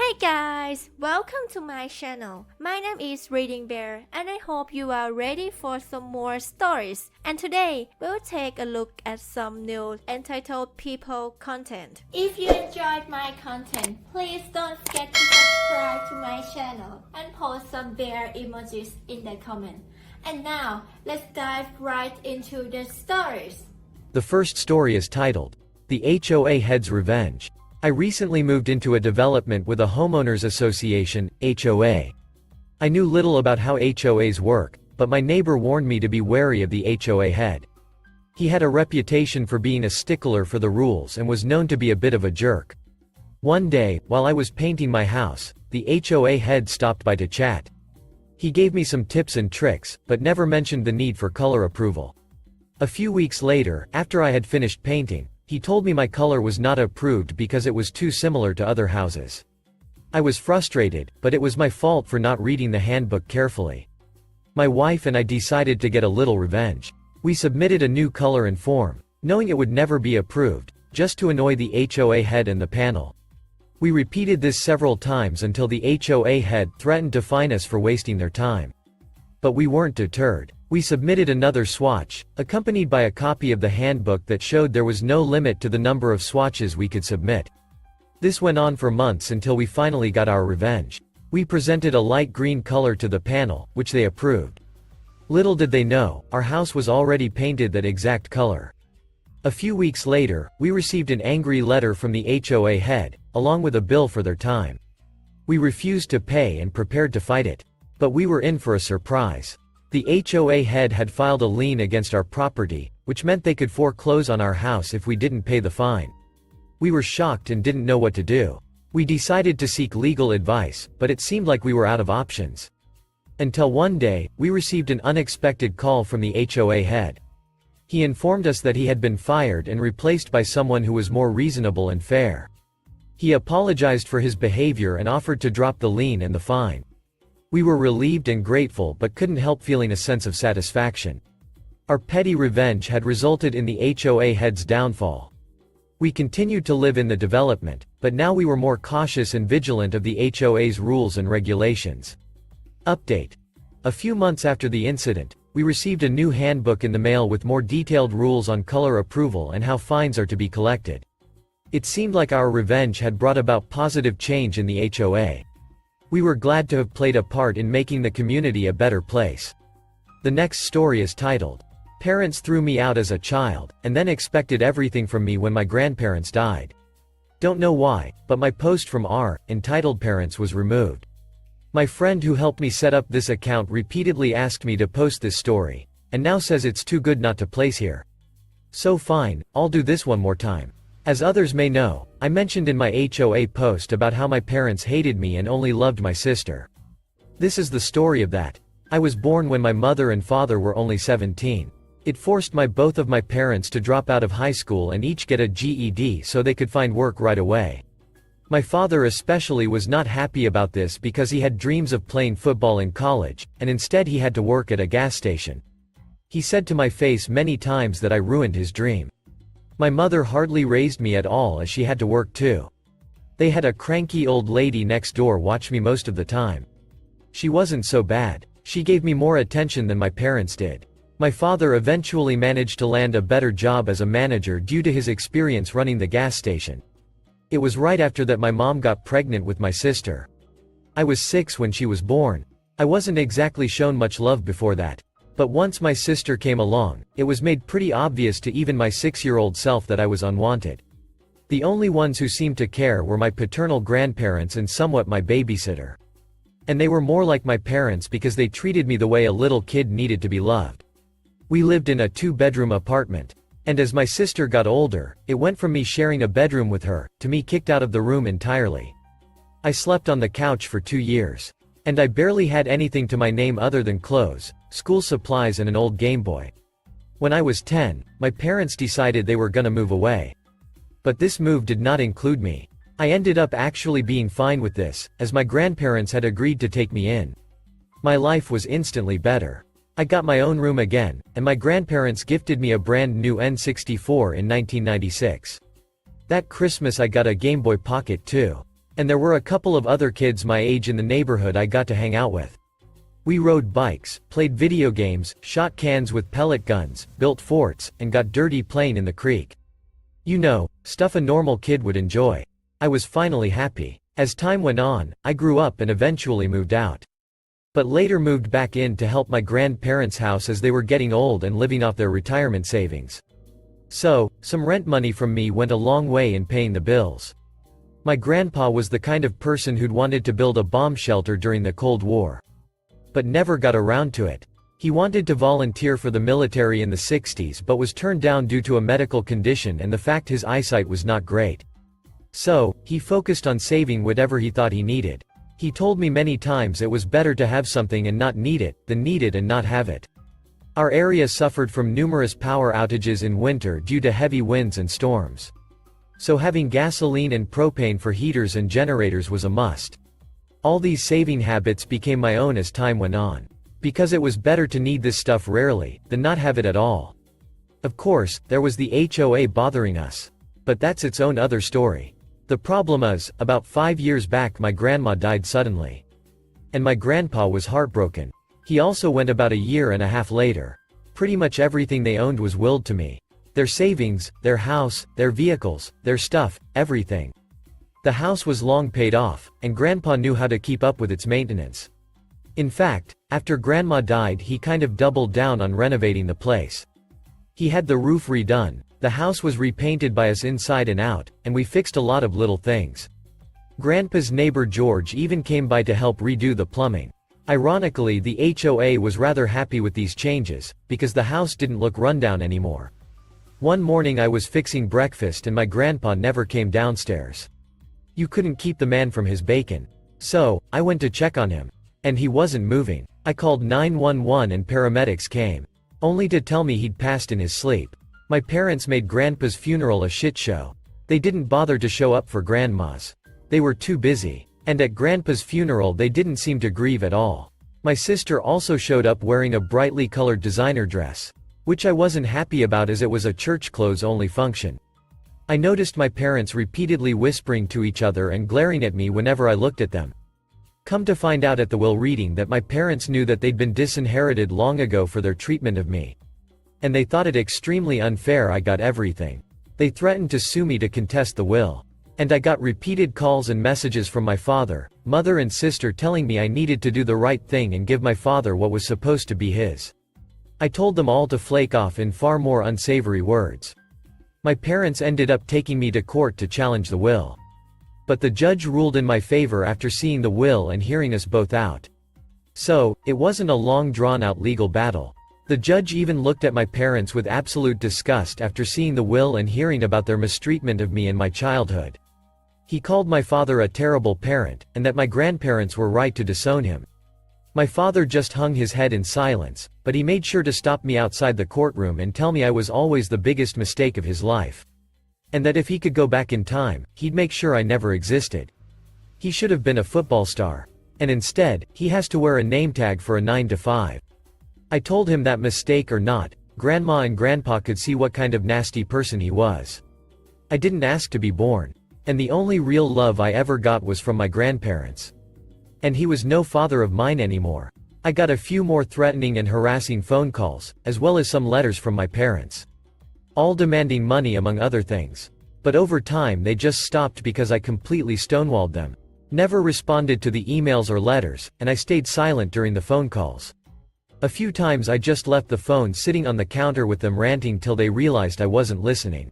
Hey guys, welcome to my channel. My name is ReadingBear and I hope you are ready for some more stories. And today, we'll take a look at some new entitled people content. If you enjoyed my content, please don't forget to subscribe to my channel and post some bear emojis in the comment. And now, let's dive right into the stories. The first story is titled, The HOA Head's Revenge. I recently moved into a development with a homeowners association, HOA. I knew little about how HOAs work, but my neighbor warned me to be wary of the HOA head. He had a reputation for being a stickler for the rules and was known to be a bit of a jerk. One day, while I was painting my house, the HOA head stopped by to chat. He gave me some tips and tricks, but never mentioned the need for color approval. A few weeks later, after I had finished painting, he told me my color was not approved because it was too similar to other houses. I was frustrated, but it was my fault for not reading the handbook carefully. My wife and I decided to get a little revenge. We submitted a new color and form, knowing it would never be approved, just to annoy the HOA head and the panel. We repeated this several times until the HOA head threatened to fine us for wasting their time. But we weren't deterred. We submitted another swatch, accompanied by a copy of the handbook that showed there was no limit to the number of swatches we could submit. This went on for months until we finally got our revenge. We presented a light green color to the panel, which they approved. Little did they know, our house was already painted that exact color. A few weeks later, we received an angry letter from the HOA head, along with a bill for their time. We refused to pay and prepared to fight it. But we were in for a surprise. The HOA head had filed a lien against our property, which meant they could foreclose on our house if we didn't pay the fine. We were shocked and didn't know what to do. We decided to seek legal advice, but it seemed like we were out of options. Until one day, we received an unexpected call from the HOA head. He informed us that he had been fired and replaced by someone who was more reasonable and fair. He apologized for his behavior and offered to drop the lien and the fine. We were relieved and grateful but couldn't help feeling a sense of satisfaction. Our petty revenge had resulted in the HOA head's downfall. We continued to live in the development, but now we were more cautious and vigilant of the HOA's rules and regulations. Update. A few months after the incident, we received a new handbook in the mail with more detailed rules on color approval and how fines are to be collected. It seemed like our revenge had brought about positive change in the HOA. We were glad to have played a part in making the community a better place. The next story is titled, Parents Threw Me Out as a Child, and Then Expected Everything from Me When My Grandparents Died. Don't know why, but my post from entitled Parents was removed. My friend who helped me set up this account repeatedly asked me to post this story, and now says it's too good not to place here. So fine, I'll do this one more time. As others may know, I mentioned in my HOA post about how my parents hated me and only loved my sister. This is the story of that. I was born when my mother and father were only 17. It forced both of my parents to drop out of high school and each get a GED so they could find work right away. My father especially was not happy about this because he had dreams of playing football in college, and instead he had to work at a gas station. He said to my face many times that I ruined his dream. My mother hardly raised me at all as she had to work too. They had a cranky old lady next door watch me most of the time. She wasn't so bad. She gave me more attention than my parents did. My father eventually managed to land a better job as a manager due to his experience running the gas station. It was right after that my mom got pregnant with my sister. I was 6 when she was born. I wasn't exactly shown much love before that. But once my sister came along, it was made pretty obvious to even my 6-year-old self that I was unwanted. The only ones who seemed to care were my paternal grandparents and somewhat my babysitter. And they were more like my parents because they treated me the way a little kid needed to be loved. We lived in a 2-bedroom apartment. And as my sister got older, it went from me sharing a bedroom with her, to me kicked out of the room entirely. I slept on the couch for 2 years. And I barely had anything to my name other than clothes, school supplies and an old Game Boy. When I was 10, my parents decided they were gonna move away. But this move did not include me. I ended up actually being fine with this, as my grandparents had agreed to take me in. My life was instantly better. I got my own room again, and my grandparents gifted me a brand new N64 in 1996. That Christmas I got a Game Boy Pocket too. And there were a couple of other kids my age in the neighborhood I got to hang out with. We rode bikes, played video games, shot cans with pellet guns, built forts, and got dirty playing in the creek. You know, stuff a normal kid would enjoy. I was finally happy. As time went on, I grew up and eventually moved out. But later moved back in to help my grandparents' house as they were getting old and living off their retirement savings. So, some rent money from me went a long way in paying the bills. My grandpa was the kind of person who'd wanted to build a bomb shelter during the Cold War. But never got around to it. He wanted to volunteer for the military in the 60s but was turned down due to a medical condition and the fact his eyesight was not great. So, he focused on saving whatever he thought he needed. He told me many times it was better to have something and not need it, than need it and not have it. Our area suffered from numerous power outages in winter due to heavy winds and storms. So having gasoline and propane for heaters and generators was a must. All these saving habits became my own as time went on. Because it was better to need this stuff rarely, than not have it at all. Of course, there was the HOA bothering us. But that's its own other story. The problem is, about 5 years back my grandma died suddenly. And my grandpa was heartbroken. He also went about a year and a half later. Pretty much everything they owned was willed to me. Their savings, their house, their vehicles, their stuff, everything. The house was long paid off, and Grandpa knew how to keep up with its maintenance. In fact, after Grandma died he kind of doubled down on renovating the place. He had the roof redone, the house was repainted by us inside and out, and we fixed a lot of little things. Grandpa's neighbor George even came by to help redo the plumbing. Ironically, the HOA was rather happy with these changes, because the house didn't look rundown anymore. One morning I was fixing breakfast and my grandpa never came downstairs. You couldn't keep the man from his bacon. So, I went to check on him. And he wasn't moving. I called 911 and paramedics came. Only to tell me he'd passed in his sleep. My parents made Grandpa's funeral a shit show. They didn't bother to show up for Grandma's. They were too busy. And at Grandpa's funeral they didn't seem to grieve at all. My sister also showed up wearing a brightly colored designer dress. Which I wasn't happy about as it was a church clothes only function. I noticed my parents repeatedly whispering to each other and glaring at me whenever I looked at them. Come to find out at the will reading that my parents knew that they'd been disinherited long ago for their treatment of me. And they thought it extremely unfair I got everything. They threatened to sue me to contest the will. And I got repeated calls and messages from my father, mother and sister telling me I needed to do the right thing and give my father what was supposed to be his. I told them all to flake off in far more unsavory words. My parents ended up taking me to court to challenge the will. But the judge ruled in my favor after seeing the will and hearing us both out. So, it wasn't a long drawn-out legal battle. The judge even looked at my parents with absolute disgust after seeing the will and hearing about their mistreatment of me in my childhood. He called my father a terrible parent, and that my grandparents were right to disown him. My father just hung his head in silence, but he made sure to stop me outside the courtroom and tell me I was always the biggest mistake of his life. And that if he could go back in time, he'd make sure I never existed. He should have been a football star. And instead, he has to wear a name tag for a 9 to 5. I told him that mistake or not, Grandma and Grandpa could see what kind of nasty person he was. I didn't ask to be born. And the only real love I ever got was from my grandparents. And he was no father of mine anymore. I got a few more threatening and harassing phone calls, as well as some letters from my parents. All demanding money among other things. But over time they just stopped because I completely stonewalled them. Never responded to the emails or letters, and I stayed silent during the phone calls. A few times I just left the phone sitting on the counter with them ranting till they realized I wasn't listening.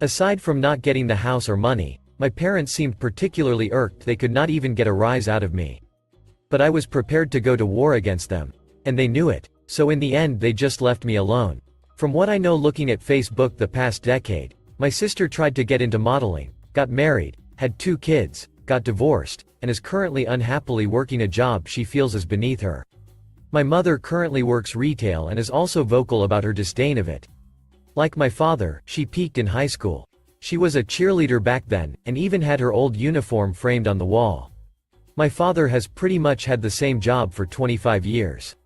Aside from not getting the house or money, my parents seemed particularly irked they could not even get a rise out of me. But I was prepared to go to war against them. And they knew it, so in the end they just left me alone. From what I know looking at Facebook the past decade, my sister tried to get into modeling, got married, had 2 kids, got divorced, and is currently unhappily working a job she feels is beneath her. My mother currently works retail and is also vocal about her disdain of it. Like my father, she peaked in high school. She was a cheerleader back then, and even had her old uniform framed on the wall. My father has pretty much had the same job for 25 years.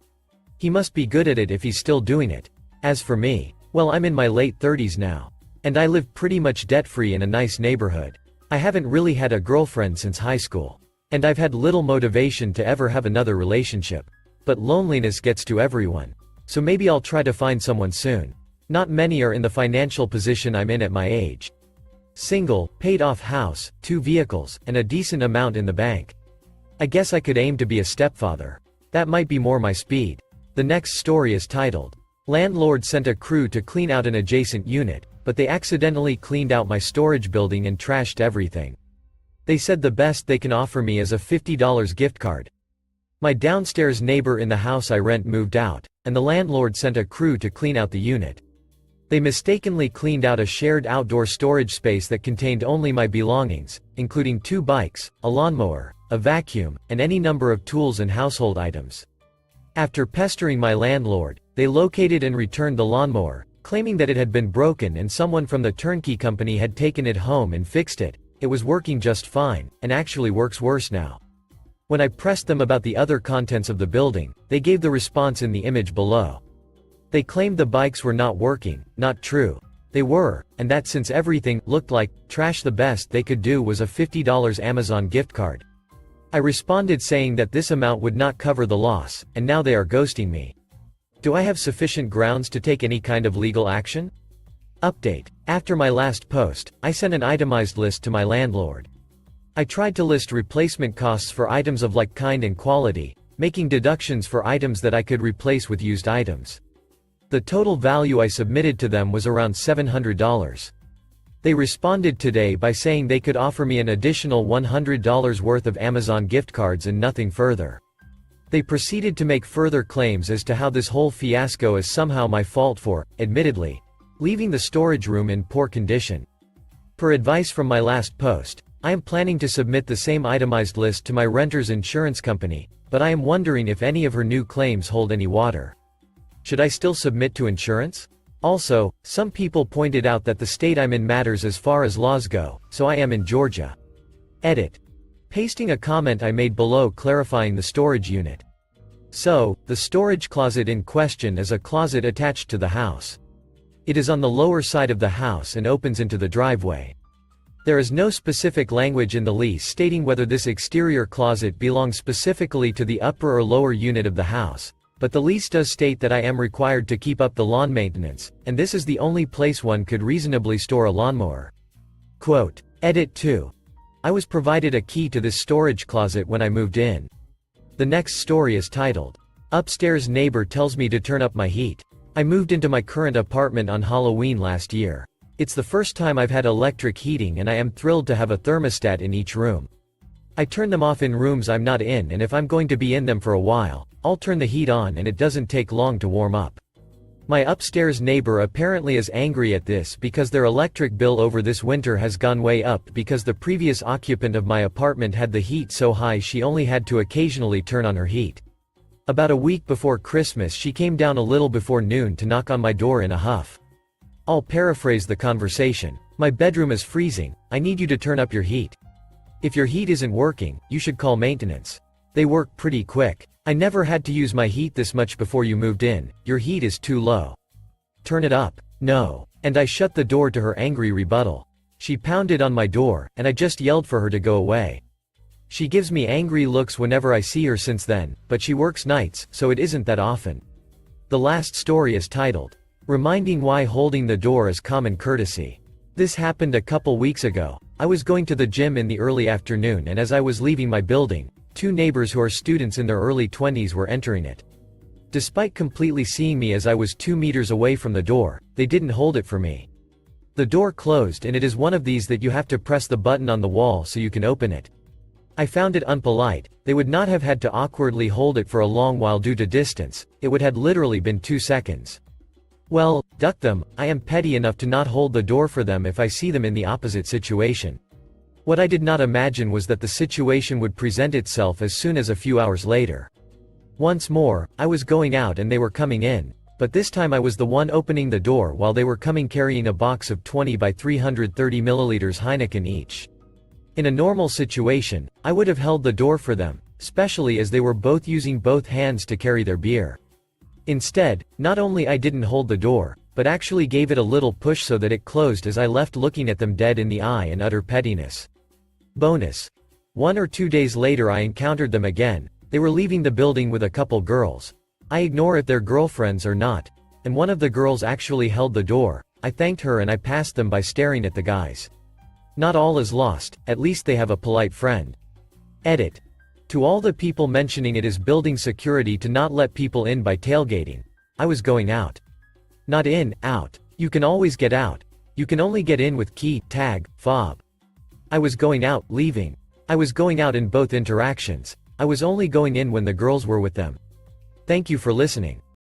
He must be good at it if he's still doing it. As for me, well, I'm in my late 30s now. And I live pretty much debt-free in a nice neighborhood. I haven't really had a girlfriend since high school. And I've had little motivation to ever have another relationship. But loneliness gets to everyone. So maybe I'll try to find someone soon. Not many are in the financial position I'm in at my age. Single, paid off house, 2 vehicles, and a decent amount in the bank. I guess I could aim to be a stepfather. That might be more my speed. The next story is titled, Landlord sent a crew to clean out an adjacent unit, but they accidentally cleaned out my storage building and trashed everything. They said the best they can offer me is a $50 gift card. My downstairs neighbor in the house I rent moved out, and the landlord sent a crew to clean out the unit. They mistakenly cleaned out a shared outdoor storage space that contained only my belongings, including 2 bikes, a lawnmower, a vacuum, and any number of tools and household items. After pestering my landlord, they located and returned the lawnmower, claiming that it had been broken and someone from the turnkey company had taken it home and fixed it. It was working just fine, and actually works worse now. When I pressed them about the other contents of the building, they gave the response in the image below. They claimed the bikes were not working. Not true. They were, and that since everything looked like trash, the best they could do was a $50 Amazon gift card. I responded saying that this amount would not cover the loss, and now they are ghosting me. Do I have sufficient grounds to take any kind of legal action? Update. After my last post, I sent an itemized list to my landlord. I tried to list replacement costs for items of like kind and quality, making deductions for items that I could replace with used items. The total value I submitted to them was around $700. They responded today by saying they could offer me an additional $100 worth of Amazon gift cards and nothing further. They proceeded to make further claims as to how this whole fiasco is somehow my fault for, admittedly, leaving the storage room in poor condition. Per advice from my last post, I am planning to submit the same itemized list to my renter's insurance company, but I am wondering if any of her new claims hold any water. Should I still submit to insurance? Also, some people pointed out that the state I'm in matters as far as laws go, so I am in Georgia. Edit. Pasting a comment I made below clarifying the storage unit. So, the storage closet in question is a closet attached to the house. It is on the lower side of the house and opens into the driveway. There is no specific language in the lease stating whether this exterior closet belongs specifically to the upper or lower unit of the house, but the lease does state that I am required to keep up the lawn maintenance, and this is the only place one could reasonably store a lawnmower. Quote. Edit 2. I was provided a key to this storage closet when I moved in. The next story is titled, Upstairs Neighbor Tells Me to Turn Up My Heat. I moved into my current apartment on Halloween last year. It's the first time I've had electric heating and I am thrilled to have a thermostat in each room. I turn them off in rooms I'm not in, and if I'm going to be in them for a while, I'll turn the heat on and it doesn't take long to warm up. My upstairs neighbor apparently is angry at this because their electric bill over this winter has gone way up because the previous occupant of my apartment had the heat so high she only had to occasionally turn on her heat. About a week before Christmas she came down a little before noon to knock on my door in a huff. I'll paraphrase the conversation. My bedroom is freezing, I need you to turn up your heat. If your heat isn't working, you should call maintenance. They work pretty quick. I never had to use my heat this much before you moved in, your heat is too low. Turn it up. No. And I shut the door to her angry rebuttal. She pounded on my door, and I just yelled for her to go away. She gives me angry looks whenever I see her since then, but she works nights, so it isn't that often. The last story is titled, Reminding Why Holding the Door is Common Courtesy. This happened a couple weeks ago. I was going to the gym in the early afternoon, and as I was leaving my building, 2 neighbors who are students in their early 20s were entering it. Despite completely seeing me as I was 2 meters away from the door, they didn't hold it for me. The door closed, and it is one of these that you have to press the button on the wall so you can open it. I found it unpolite. They would not have had to awkwardly hold it for a long while due to distance, it would have literally been 2 seconds. Well, duck them. I am petty enough to not hold the door for them if I see them in the opposite situation. What I did not imagine was that the situation would present itself as soon as a few hours later. Once more, I was going out and they were coming in, but this time I was the one opening the door while they were coming carrying a box of 20 by 330 milliliters Heineken each. In a normal situation, I would have held the door for them, especially as they were both using both hands to carry their beer. Instead, not only I didn't hold the door, but actually gave it a little push so that it closed as I left looking at them dead in the eye in utter pettiness. Bonus. 1 or 2 days later I encountered them again. They were leaving the building with a couple girls. I ignore if they're girlfriends or not, and one of the girls actually held the door. I thanked her and I passed them by staring at the guys. Not all is lost, at least they have a polite friend. Edit. To all the people mentioning it is building security to not let people in by tailgating. I was going out. Not in, out. You can always get out. You can only get in with key, tag, fob. I was going out, leaving. I was going out in both interactions. I was only going in when the girls were with them. Thank you for listening.